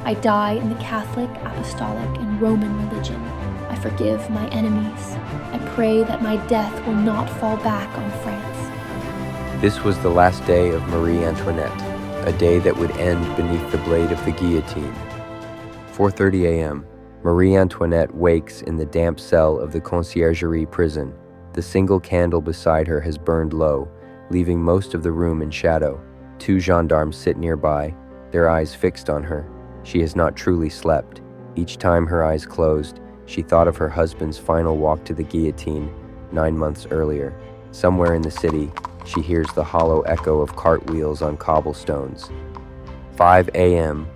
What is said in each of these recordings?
I die in the Catholic, Apostolic, and Roman religion. I forgive my enemies. I pray that my death will not fall back on France. This was the last day of Marie Antoinette, a day that would end beneath the blade of the guillotine. 4:30 a.m. Marie Antoinette wakes in the damp cell of the Conciergerie prison. The single candle beside her has burned low, leaving most of the room in shadow. 2 gendarmes sit nearby, their eyes fixed on her. She has not truly slept. Each time her eyes closed, she thought of her husband's final walk to the guillotine 9 months earlier. Somewhere in the city, she hears the hollow echo of cartwheels on cobblestones. 5 a.m.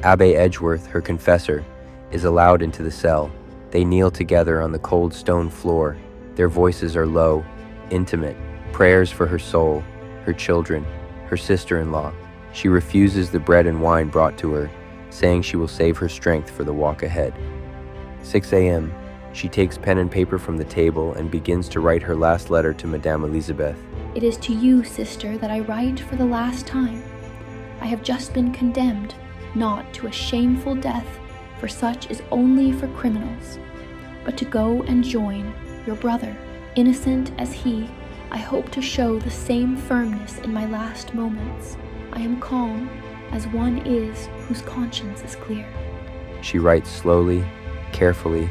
Abbe Edgeworth, her confessor, is allowed into the cell. They kneel together on the cold stone floor. Their voices are low, intimate, prayers for her soul, her children, her sister-in-law. She refuses the bread and wine brought to her, saying she will save her strength for the walk ahead. 6 a.m. She takes pen and paper from the table and begins to write her last letter to Madame Elizabeth. It is to you, sister, that I write for the last time. I have just been condemned, not to a shameful death, for such is only for criminals, but to go and join your brother. Innocent as he, I hope to show the same firmness in my last moments. I am calm, as one is whose conscience is clear. She writes slowly, carefully,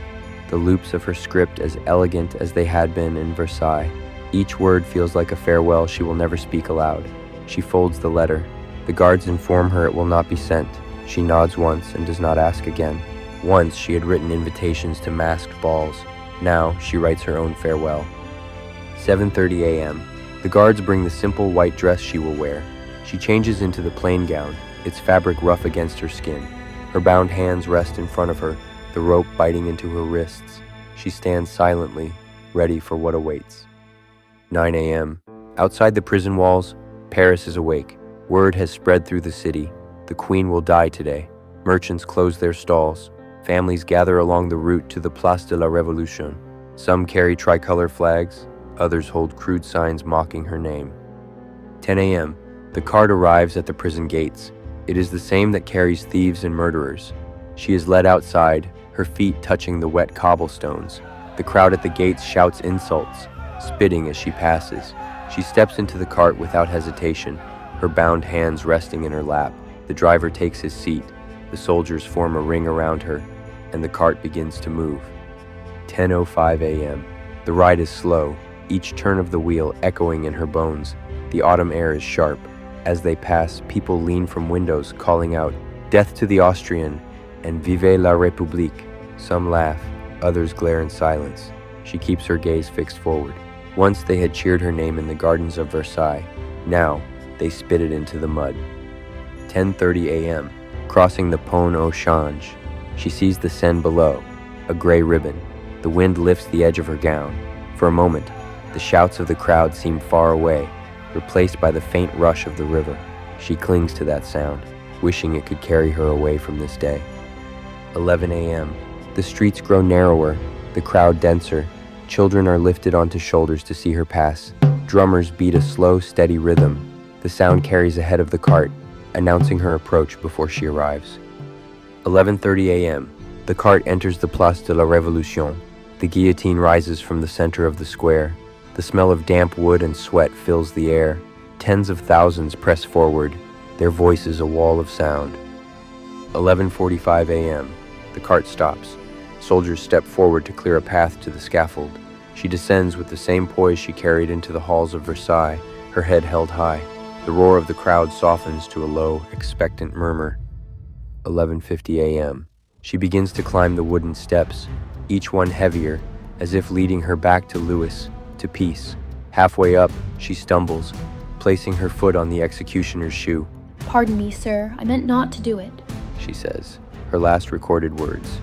the loops of her script as elegant as they had been in Versailles. Each word feels like a farewell she will never speak aloud. She folds the letter. The guards inform her it will not be sent. She nods once and does not ask again. Once she had written invitations to masked balls. Now she writes her own farewell. 7:30 a.m. The guards bring the simple white dress she will wear. She changes into the plain gown, its fabric rough against her skin. Her bound hands rest in front of her, the rope biting into her wrists. She stands silently, ready for what awaits. 9 a.m. Outside the prison walls, Paris is awake. Word has spread through the city. The Queen will die today. Merchants close their stalls. Families gather along the route to the Place de la Révolution. Some carry tricolor flags, others hold crude signs mocking her name. 10 a.m. The cart arrives at the prison gates. It is the same that carries thieves and murderers. She is led outside, her feet touching the wet cobblestones. The crowd at the gates shouts insults, spitting as she passes. She steps into the cart without hesitation, her bound hands resting in her lap. The driver takes his seat. The soldiers form a ring around her, and the cart begins to move. 10:05 a.m. The ride is slow, each turn of the wheel echoing in her bones. The autumn air is sharp. As they pass, people lean from windows, calling out, "Death to the Austrian," and "Vive la République." Some laugh, others glare in silence. She keeps her gaze fixed forward. Once they had cheered her name in the gardens of Versailles. Now, they spit it into the mud. 10:30 a.m. Crossing the Pont au Change, she sees the Seine below, a gray ribbon. The wind lifts the edge of her gown. For a moment, the shouts of the crowd seem far away, replaced by the faint rush of the river. She clings to that sound, wishing it could carry her away from this day. 11 a.m. The streets grow narrower, the crowd denser. Children are lifted onto shoulders to see her pass. Drummers beat a slow, steady rhythm. The sound carries ahead of the cart, announcing her approach before she arrives. 11:30 a.m. The cart enters the Place de la Révolution. The guillotine rises from the center of the square. The smell of damp wood and sweat fills the air. Tens of thousands press forward, their voices a wall of sound. 11:45 a.m. The cart stops. Soldiers step forward to clear a path to the scaffold. She descends with the same poise she carried into the halls of Versailles, her head held high. The roar of the crowd softens to a low, expectant murmur. 11:50 a.m. She begins to climb the wooden steps, each one heavier, as if leading her back to Louis, to peace. Halfway up, she stumbles, placing her foot on the executioner's shoe. "Pardon me, sir. I meant not to do it," she says, her last recorded words.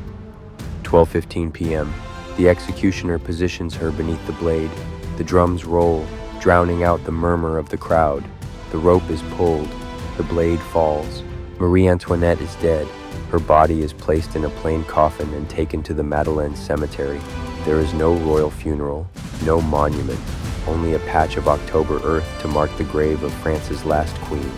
12:15 p.m. The executioner positions her beneath the blade. The drums roll, drowning out the murmur of the crowd. The rope is pulled. The blade falls. Marie Antoinette is dead. Her body is placed in a plain coffin and taken to the Madeleine cemetery. There is no royal funeral, no monument, only a patch of October earth to mark the grave of France's last queen.